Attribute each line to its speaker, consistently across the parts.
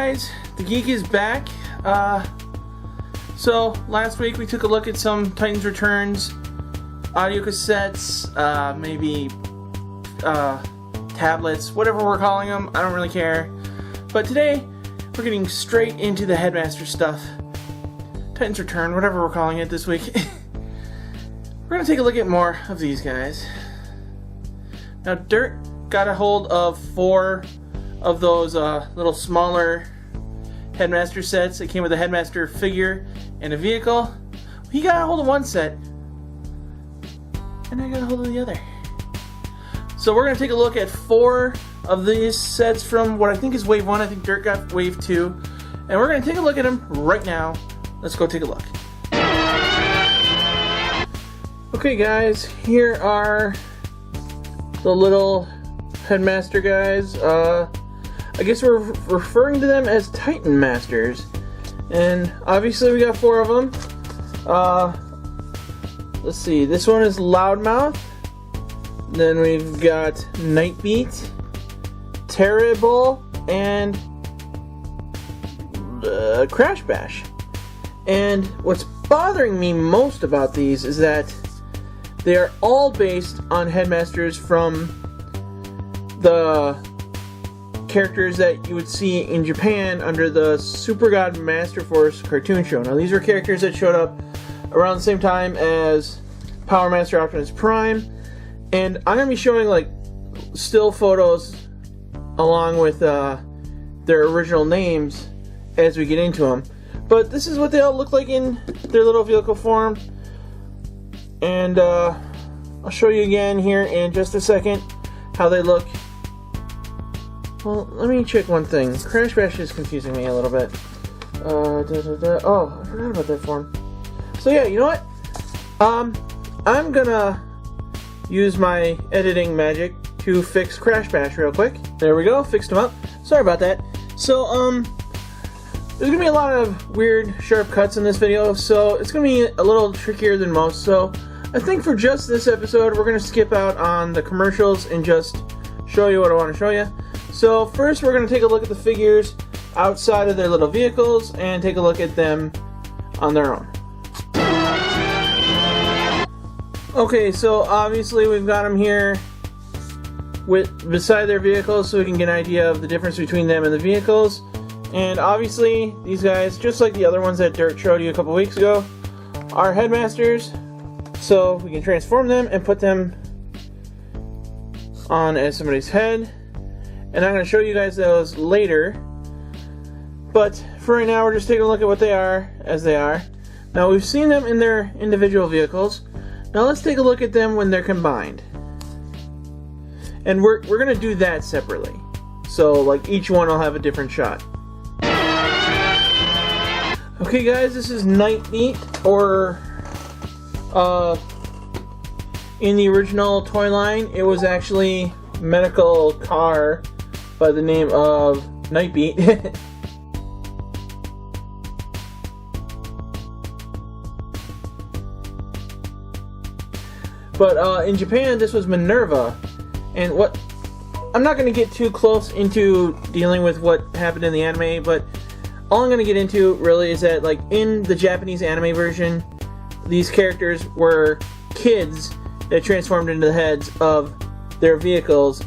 Speaker 1: guys, the Geek is back. So last week we took a look at some Titans Returns audio cassettes, maybe tablets, whatever we're calling them, I don't really care. But today we're getting straight into the Headmaster stuff. Titans Return, whatever we're calling it this week. We're going to take a look at more of these guys. Now Dirt got a hold of 4 of those little smaller Headmaster sets. It came with a Headmaster figure and a vehicle. He got a hold of one set, and I got a hold of the other. So we're going to take a look at 4 of these sets from what I think is Wave 1. I think Dirt got Wave 2. And we're going to take a look at them right now. Let's go take a look. Okay guys, here are the little Headmaster guys. I guess we're referring to them as Titan Masters. And obviously we got 4 of them. Let's see, this one is Loudmouth. Then we've got Nightbeat, Terrible, and Crash Bash. And what's bothering me most about these is that they are all based on Headmasters from the characters that you would see in Japan under the Super God Master Force cartoon show. Now these were characters that showed up around the same time as Power Master Optimus Prime, and I'm going to be showing like still photos along with their original names as we get into them. But this is what they all look like in their little vehicle form, and I'll show you again here in just a second how they look. Well, let me check one thing. Crash Bash is confusing me a little bit. Oh, I forgot about that form. So yeah, you know what? I'm gonna use my editing magic to fix Crash Bash real quick. There we go, fixed him up. Sorry about that. So, there's gonna be a lot of weird, sharp cuts in this video, so it's gonna be a little trickier than most. So, I think for just this episode, we're gonna skip out on the commercials and just show you what I want to show you. So first we're going to take a look at the figures outside of their little vehicles and take a look at them on their own. Okay, so obviously we've got them here beside their vehicles so we can get an idea of the difference between them and the vehicles. And obviously these guys, just like the other ones that Dirt showed you a couple weeks ago, are Headmasters. So we can transform them and put them on as somebody's head. And I'm going to show you guys those later. But for right now, we're just taking a look at what they are as they are. Now, we've seen them in their individual vehicles. Now, let's take a look at them when they're combined. And we're going to do that separately. So, like, each one will have a different shot. Okay, guys, this is Nightbeat, or in the original toy line, it was actually medical car by the name of Nightbeat. But in Japan, this was Minerva. And what I'm not going to get too close into dealing with what happened in the anime, but all I'm going to get into really is that, like, in the Japanese anime version, these characters were kids that transformed into the heads of their vehicles,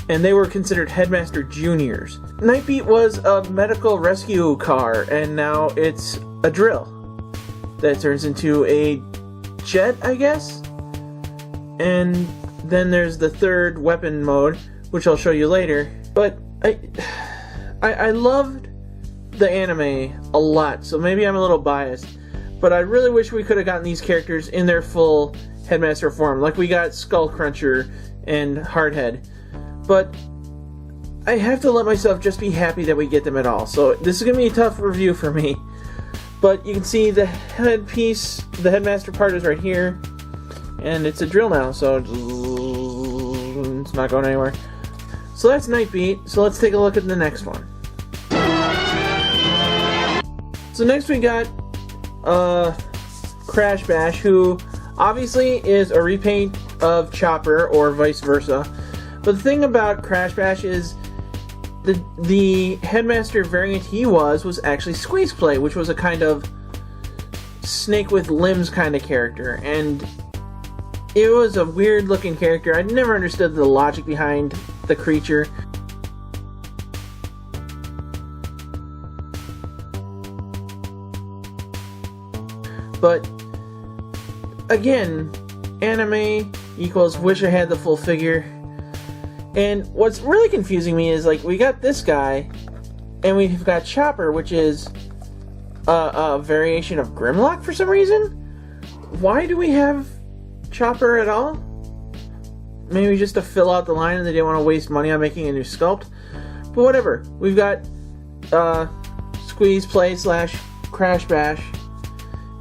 Speaker 1: and they were considered Headmaster Juniors. Nightbeat was a medical rescue car, and now it's a drill that turns into a jet, I guess? And then there's the third weapon mode, which I'll show you later. But I loved the anime a lot, so maybe I'm a little biased, but I really wish we could have gotten these characters in their full Headmaster form, like we got Skull Cruncher and Hardhead. But I have to let myself just be happy that we get them at all. So this is going to be a tough review for me. But you can see the headpiece, the Headmaster part is right here. And it's a drill now, so it's not going anywhere. So that's Nightbeat. So let's take a look at the next one. So next we got Crash Bash, who obviously is a repaint of Chopper, or vice versa. But the thing about Crash Bash is the Headmaster variant he was actually Squeeze Play, which was a kind of snake with limbs kind of character, and it was a weird looking character. I never understood the logic behind the creature. But again, anime equals wish I had the full figure. And what's really confusing me is, like, we got this guy, and we've got Chopper, which is a variation of Grimlock for some reason. Why do we have Chopper at all? Maybe just to fill out the line and they didn't want to waste money on making a new sculpt. But whatever. We've got Squeeze Play / Crash Bash.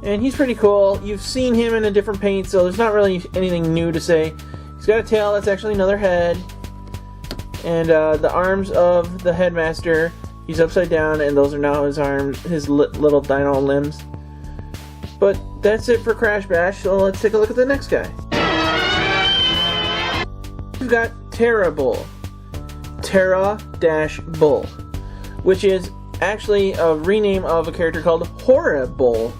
Speaker 1: And he's pretty cool. You've seen him in a different paint, so there's not really anything new to say. He's got a tail that's actually another head. And the arms of the Headmaster, he's upside down, and those are now his arms, his little dino limbs. But that's it for Crash Bash, so let's take a look at the next guy. We've got Terra Bull. Terra-Bull, which is actually a rename of a character called Horror Bull.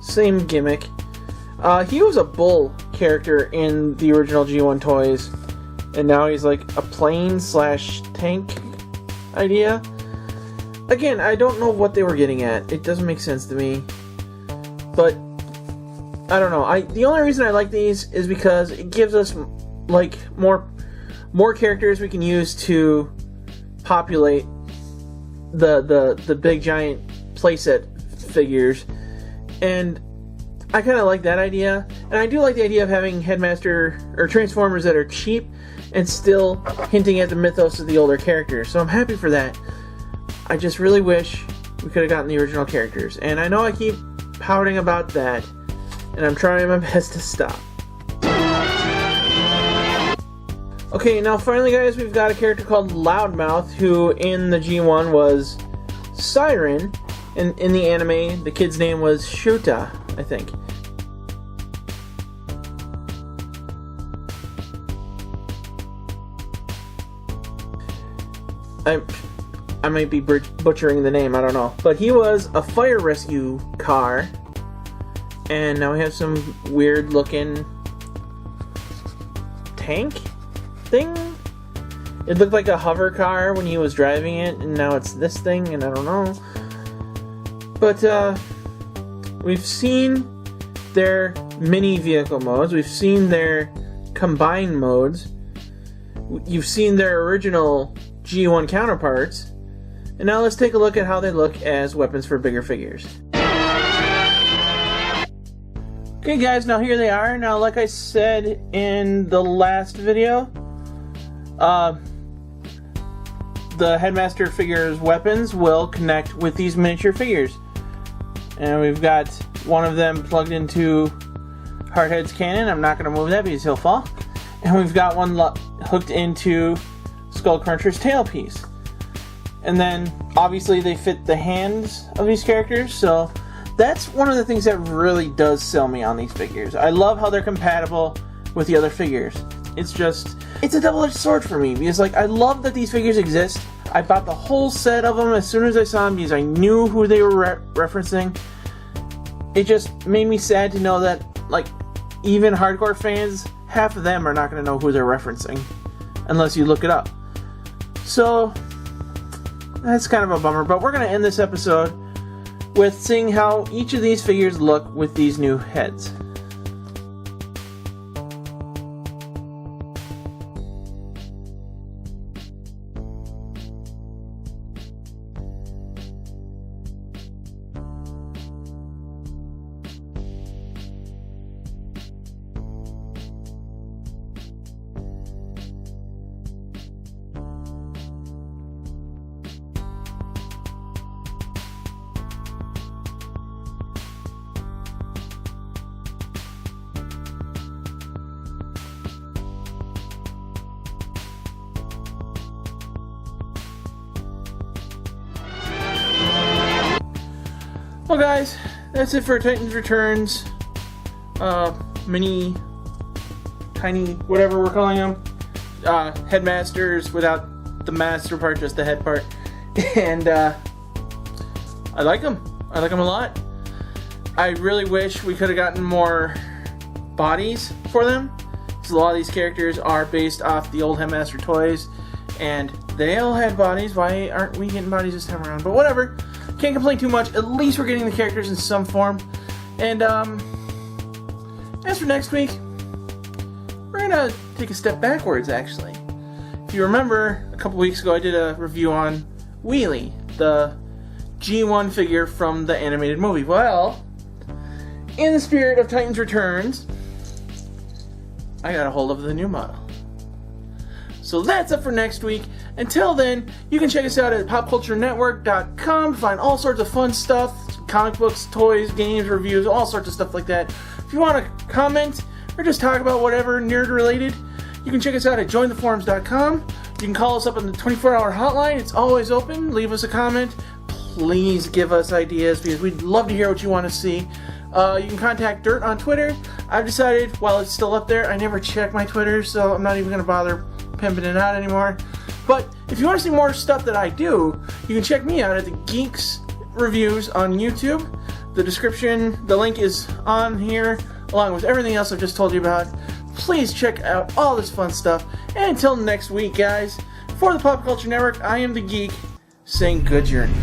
Speaker 1: Same gimmick. He was a bull character in the original G1 toys, and now he's like a plane / tank idea. Again, I don't know what they were getting at. It doesn't make sense to me. But I don't know. The only reason I like these is because it gives us like more characters we can use to populate the big giant playset figures. And I kind of like that idea. And I do like the idea of having Headmaster or Transformers that are cheap and still hinting at the mythos of the older characters. So I'm happy for that. I just really wish we could have gotten the original characters. And I know I keep pouting about that, and I'm trying my best to stop. Okay, now finally, guys, we've got a character called Loudmouth, who in the G1 was Siren. And in the anime, the kid's name was Shuta, I think. I might be butchering the name, I don't know. But he was a fire rescue car. And now we have some weird looking tank thing. It looked like a hover car when he was driving it, and now it's this thing, and I don't know. But we've seen their mini vehicle modes. We've seen their combined modes. You've seen their original G1 counterparts. And now let's take a look at how they look as weapons for bigger figures. Okay guys, now here they are. Now like I said in the last video, the Headmaster figures' weapons will connect with these miniature figures. And we've got one of them plugged into Hardhead's cannon. I'm not going to move that because he'll fall. And we've got one hooked into Skullcruncher's tailpiece. And then, obviously, they fit the hands of these characters, so that's one of the things that really does sell me on these figures. I love how they're compatible with the other figures. It's a double-edged sword for me, because, like, I love that these figures exist. I bought the whole set of them as soon as I saw them, because I knew who they were referencing. It just made me sad to know that, like, even hardcore fans, half of them are not going to know who they're referencing, unless you look it up. So that's kind of a bummer, but we're going to end this episode with seeing how each of these figures look with these new heads. Well guys, that's it for Titans Returns. mini, tiny, whatever we're calling them, Headmasters without the master part, just the head part. And I like them. I like them a lot. I really wish we could have gotten more bodies for them, because a lot of these characters are based off the old Headmaster toys, and they all had bodies. Why aren't we getting bodies this time around? But whatever. Can't complain too much. At least we're getting the characters in some form. And as for next week, we're gonna take a step backwards, actually. If you remember, a couple weeks ago I did a review on Wheelie, the G1 figure from the animated movie. Well, in the spirit of Titans Returns, I got a hold of the new model. So that's up for next week. Until then, you can check us out at popculturenetwork.com to find all sorts of fun stuff, comic books, toys, games, reviews, all sorts of stuff like that. If you want to comment or just talk about whatever nerd related, you can check us out at jointheforums.com. You can call us up on the 24-hour hotline. It's always open. Leave us a comment. Please give us ideas, because we'd love to hear what you want to see. You can contact Dirt on Twitter. I've decided, while it's still up there, I never check my Twitter, so I'm not even going to bother pimping it out anymore. But if you want to see more stuff that I do, you can check me out at the Geeks reviews on YouTube. The description, the link is on here, along with everything else I've just told you about. Please check out all this fun stuff. And until next week, guys, for the Pop Culture Network, I am the Geek, saying good journey.